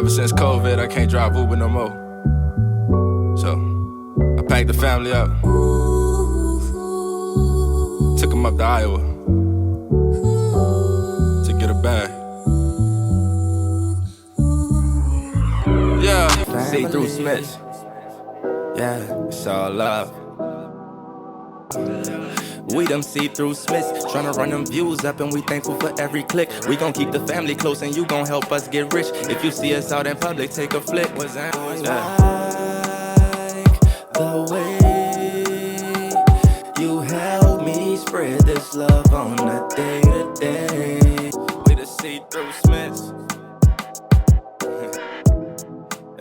Ever since COVID, I can't drive Uber no more. So, I packed the family up. Took them up to Iowa to get a bag. Yeah, see through Smiths. Yeah, it's all love. We them see-through Smiths, tryna run them views up, and we thankful for every click. We gon' keep the family close, and you gon' help us get rich. If you see us out in public, take a flick. What's that? Like the way you help me spread this love on a day-to-day. We the see-through Smiths.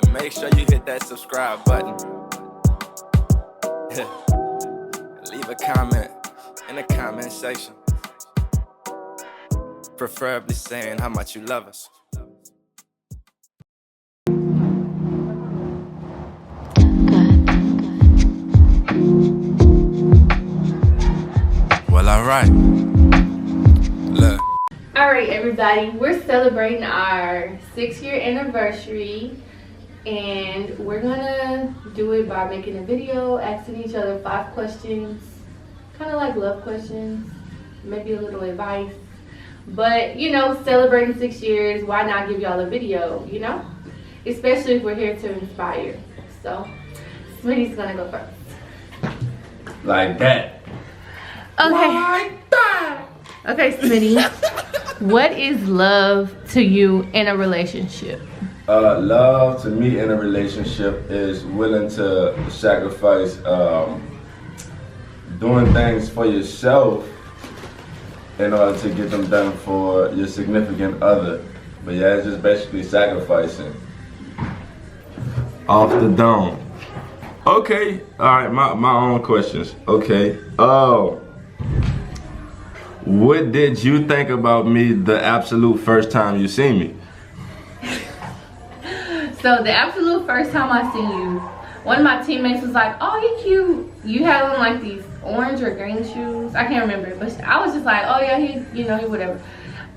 And make sure you hit that subscribe button. Leave a comment in the comment section, preferably saying how much you love us. Well, alright. Look. Alright, everybody, we're celebrating our 6-year anniversary, and we're gonna do it by making a video, asking each other 5 questions. Kind of like love questions, maybe a little advice, but you know, celebrating 6 years, why not give y'all a video, you know, especially if we're here to inspire. So Smitty's gonna go first. Like that. Okay. Like that. Okay, Smitty. What is love to you in a relationship? Love to me in a relationship is willing to sacrifice doing things for yourself in order to get them done for your significant other. But yeah, it's just basically sacrificing. Off the dome. Okay, alright, my own questions. Okay. What did you think about me the absolute first time you seen me? So the absolute first time I seen you, one of my teammates was like, "Oh, you cute." You had on like these orange or green shoes. I can't remember, but I was just like, "Oh yeah, he whatever."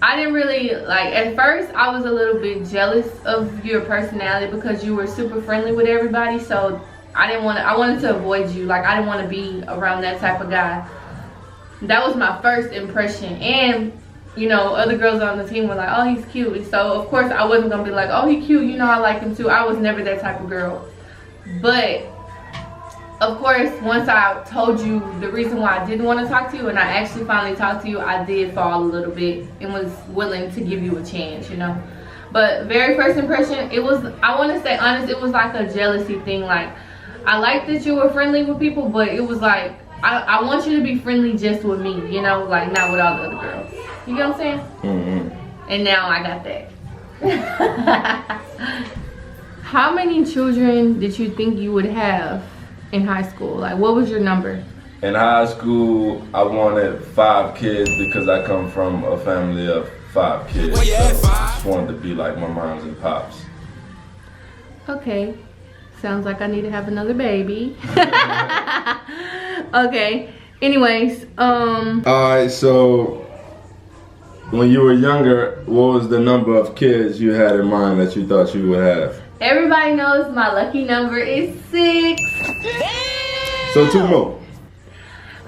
I didn't really like. At first, I was a little bit jealous of your personality because you were super friendly with everybody. So I wanted to avoid you. Like I didn't want to be around that type of guy. That was my first impression, and you know, other girls on the team were like, "Oh, he's cute." And so of course I wasn't gonna be like, "Oh, he's cute. You know, I like him too." I was never that type of girl. But of course, once I told you the reason why I didn't want to talk to you, and I actually finally talked to you, I did fall a little bit and was willing to give you a chance, you know. But very first impression, it was, I want to say honest, it was like a jealousy thing. Like, I liked that you were friendly with people, but it was like, I want you to be friendly just with me, you know, like not with all the other girls. You get what I'm saying? Mm-hmm. And now I got that. How many children did you think you would have in high school? Like, what was your number? In high school, I wanted 5 kids because I come from a family of 5 kids. So I just wanted to be like my moms and pops. Okay. Sounds like I need to have another baby. Okay. Anyways, Alright, so when you were younger, what was the number of kids you had in mind that you thought you would have? Everybody knows my lucky number is 6. So 2 more.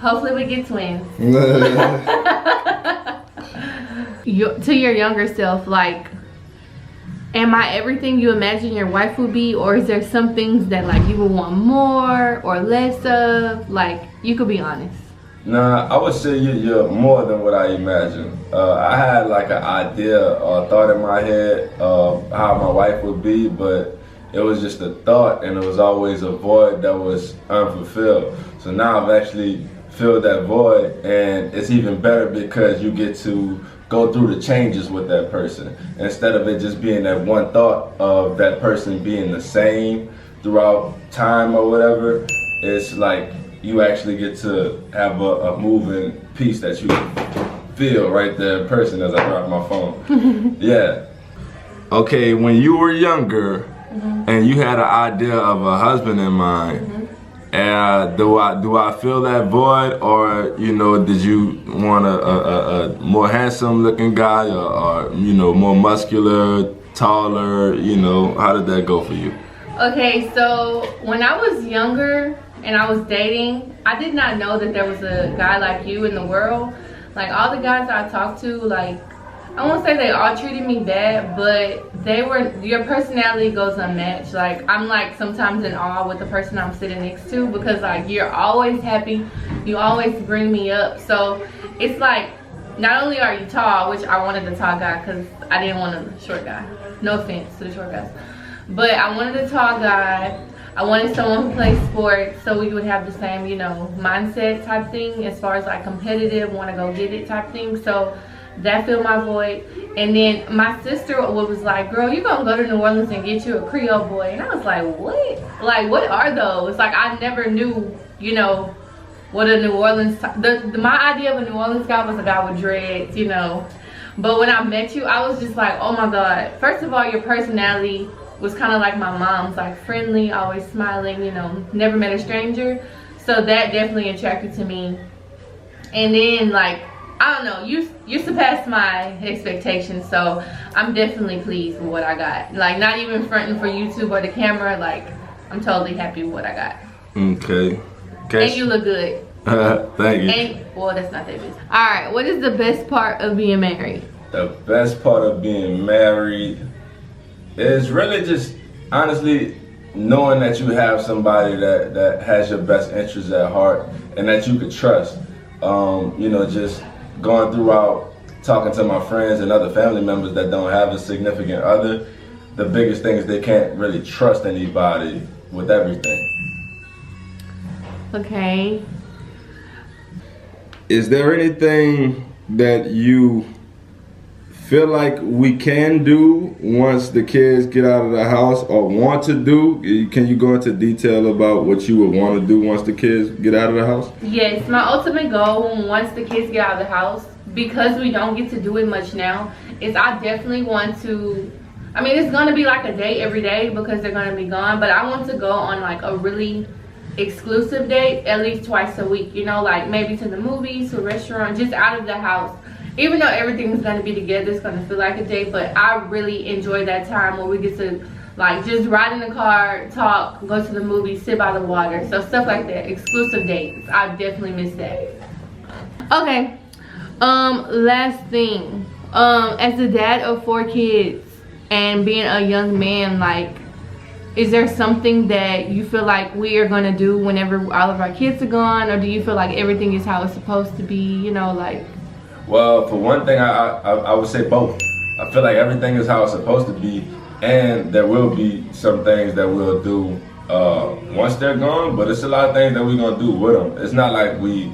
Hopefully we get twins. To your younger self, like, am I everything you imagine your wife would be, or is there some things that like you would want more or less of? Like, you could be honest. Nah, I would say you're more than what I imagined. I had like an idea or a thought in my head of how my wife would be, but it was just a thought, and it was always a void that was unfulfilled. So now I've actually filled that void, and it's even better because you get to go through the changes with that person. Instead of it just being that one thought of that person being the same throughout time or whatever, it's like you actually get to have a moving piece that you feel right there in person as I drop my phone. Yeah. Okay, when you were younger and you had an idea of a husband in mind, do I fill that void, or you know, did you want a more handsome looking guy, or you know, more muscular, taller, you know, how did that go for you? Okay, so when I was younger and I was dating, I did not know that there was a guy like you in the world. Like all the guys I talked to, like, I won't say they all treated me bad, but your personality goes unmatched. Like, I'm like sometimes in awe with the person I'm sitting next to, because like you're always happy, you always bring me up. So it's like, not only are you tall, which I wanted a tall guy because I didn't want a short guy. No offense to the short guys. But I wanted a tall guy. I wanted someone who plays sports so we would have the same, you know, mindset type thing as far as like competitive, want to go get it type thing. So that filled my void. And then my sister was like, girl, you gonna go to New Orleans and get you a Creole boy. And I was like, what? Like, what are those? Like, I never knew, you know, what a New Orleans, my idea of a New Orleans guy was a guy with dreads, you know. But when I met you, I was just like, oh my God. First of all, your personality was kind of like my mom's, like friendly, always smiling, you know, never met a stranger. So that definitely attracted to me. And then like, I don't know, you surpassed my expectations, so I'm definitely pleased with what I got. Like, not even fronting for YouTube or the camera, like, I'm totally happy with what I got. Okay. And you look good. Thank you. And, well, that's not that business. Alright, what is the best part of being married? The best part of being married is really just, honestly, knowing that you have somebody that has your best interests at heart and that you could trust. You know, just going throughout talking to my friends and other family members that don't have a significant other, the biggest thing is they can't really trust anybody with everything. Okay. Is there anything that you feel like we can do once the kids get out of the house or want to do? Can you go into detail about what you would want to do once the kids get out of the house? Yes, my ultimate goal once the kids get out of the house, because we don't get to do it much now, is I definitely want to, I mean, it's going to be like a day every day because they're going to be gone, but I want to go on like a really exclusive date at least twice a week, you know, like maybe to the movies, to a restaurant, just out of the house. Even though everything's going to be together, it's going to feel like a date, but I really enjoy that time where we get to like just ride in the car, talk, go to the movies, sit by the water, so stuff like that. Exclusive dates, I definitely miss that. Okay, last thing, as a dad of 4 kids and being a young man, like, is there something that you feel like we are gonna do whenever all of our kids are gone, or do you feel like everything is how it's supposed to be, you know, like? Well, for one thing, I would say both. I feel like everything is how it's supposed to be, and there will be some things that we'll do once they're gone, but it's a lot of things that we're gonna do with them. It's not like we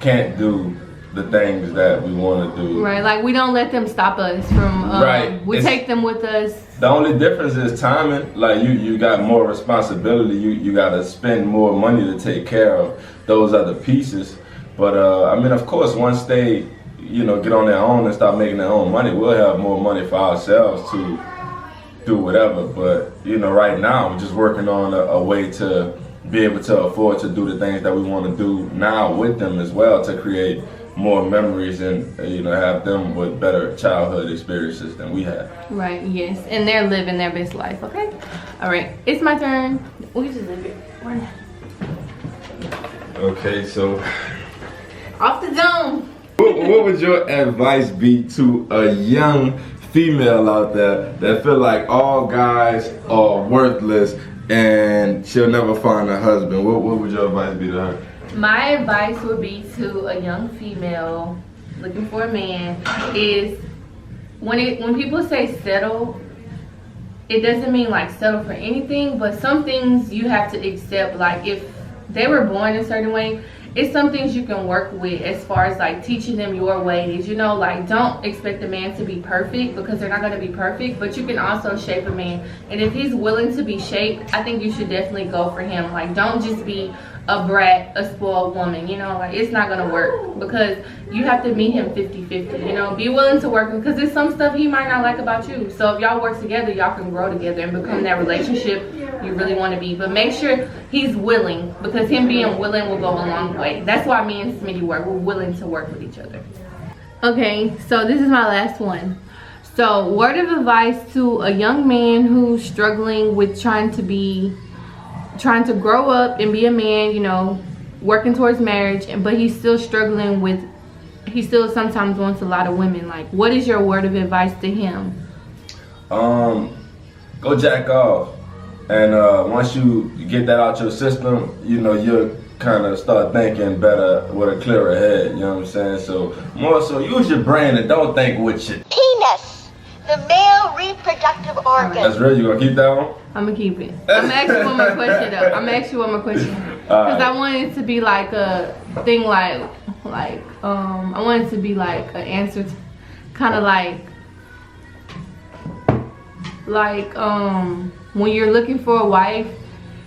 can't do the things that we want to do. Right, like we don't let them stop us from, right. We take them with us. The only difference is timing. Like you got more responsibility. You got to spend more money to take care of those other pieces. But I mean, of course, once they, you know, get on their own and start making their own money, we'll have more money for ourselves to do whatever. But you know, right now we're just working on a way to be able to afford to do the things that we want to do now with them as well, to create more memories and, you know, have them with better childhood experiences than we had. Right, yes, and they're living their best life. Okay, all right, it's my turn. We just leave it. Okay, so off the dome. What would your advice be to a young female out there that feel like all guys are worthless and she'll never find a husband? What would your advice be to her? My advice would be to a young female looking for a man is when people say settle, it doesn't mean like settle for anything, but some things you have to accept. Like if they were born a certain way, it's some things you can work with as far as like teaching them your ways, you know, like don't expect a man to be perfect because they're not going to be perfect, but you can also shape a man. And if he's willing to be shaped, I think you should definitely go for him. Like don't just be a brat, a spoiled woman, you know, like it's not gonna work because you have to meet him 50-50, you know, be willing to work because there's some stuff he might not like about you. So if y'all work together, y'all can grow together and become that relationship you really want to be. But make sure he's willing, because him being willing will go a long way. That's why me and Smitty work. We're willing to work with each other. Okay, so this is my last one. So, word of advice to a young man who's struggling with trying to grow up and be a man, you know, working towards marriage, but he's still struggling with, he still sometimes wants a lot of women. Like, what is your word of advice to him? Go jack off. And once you get that out your system, you know, you'll kind of start thinking better with a clearer head, you know what I'm saying? So, more so, use your brain and don't think with your penis, the male reproductive organ. That's real? You gonna keep that one? I'm gonna keep it. I'm gonna ask you one more question though. I'm gonna ask you one more question. Because I want it to be like a thing I want it to be like an answer to kind of like when you're looking for a wife,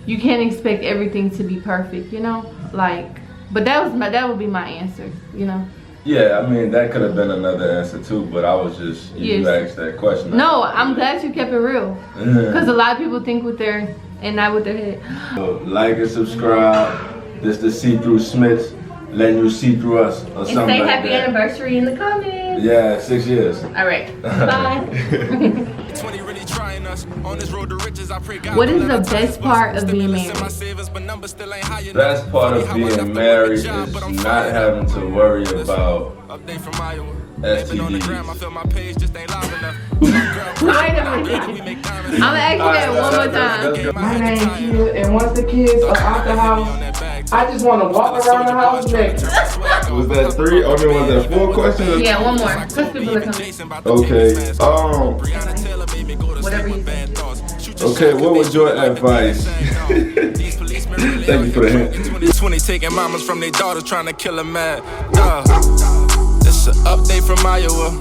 you can't expect everything to be perfect, you know? Like, but that would be my answer, you know? Yeah, I mean, that could have been another answer too, but I was just, you asked that question. No, I'm glad you kept it real. Because a lot of people think with their, and not with their head. So, like and subscribe. This the See Through Smiths, letting you see through us or and something say like happy that. anniversary in the comments. Yeah, 6 years. All right, bye. What is the best part of being married? Best part of being married is not having to worry about STDs. Wait a minute. I'm gonna ask you that one more time. My name Kid, and once the kids are out the house, I just want to walk around the house naked. Was that 3? I mean, was that 4 questions? Yeah, one more. Because people are coming. Okay. Whatever you say. Okay, what was your advice? Thank you for the hint. 20 taking mamas from their daughters trying to kill a man. This an update from Iowa.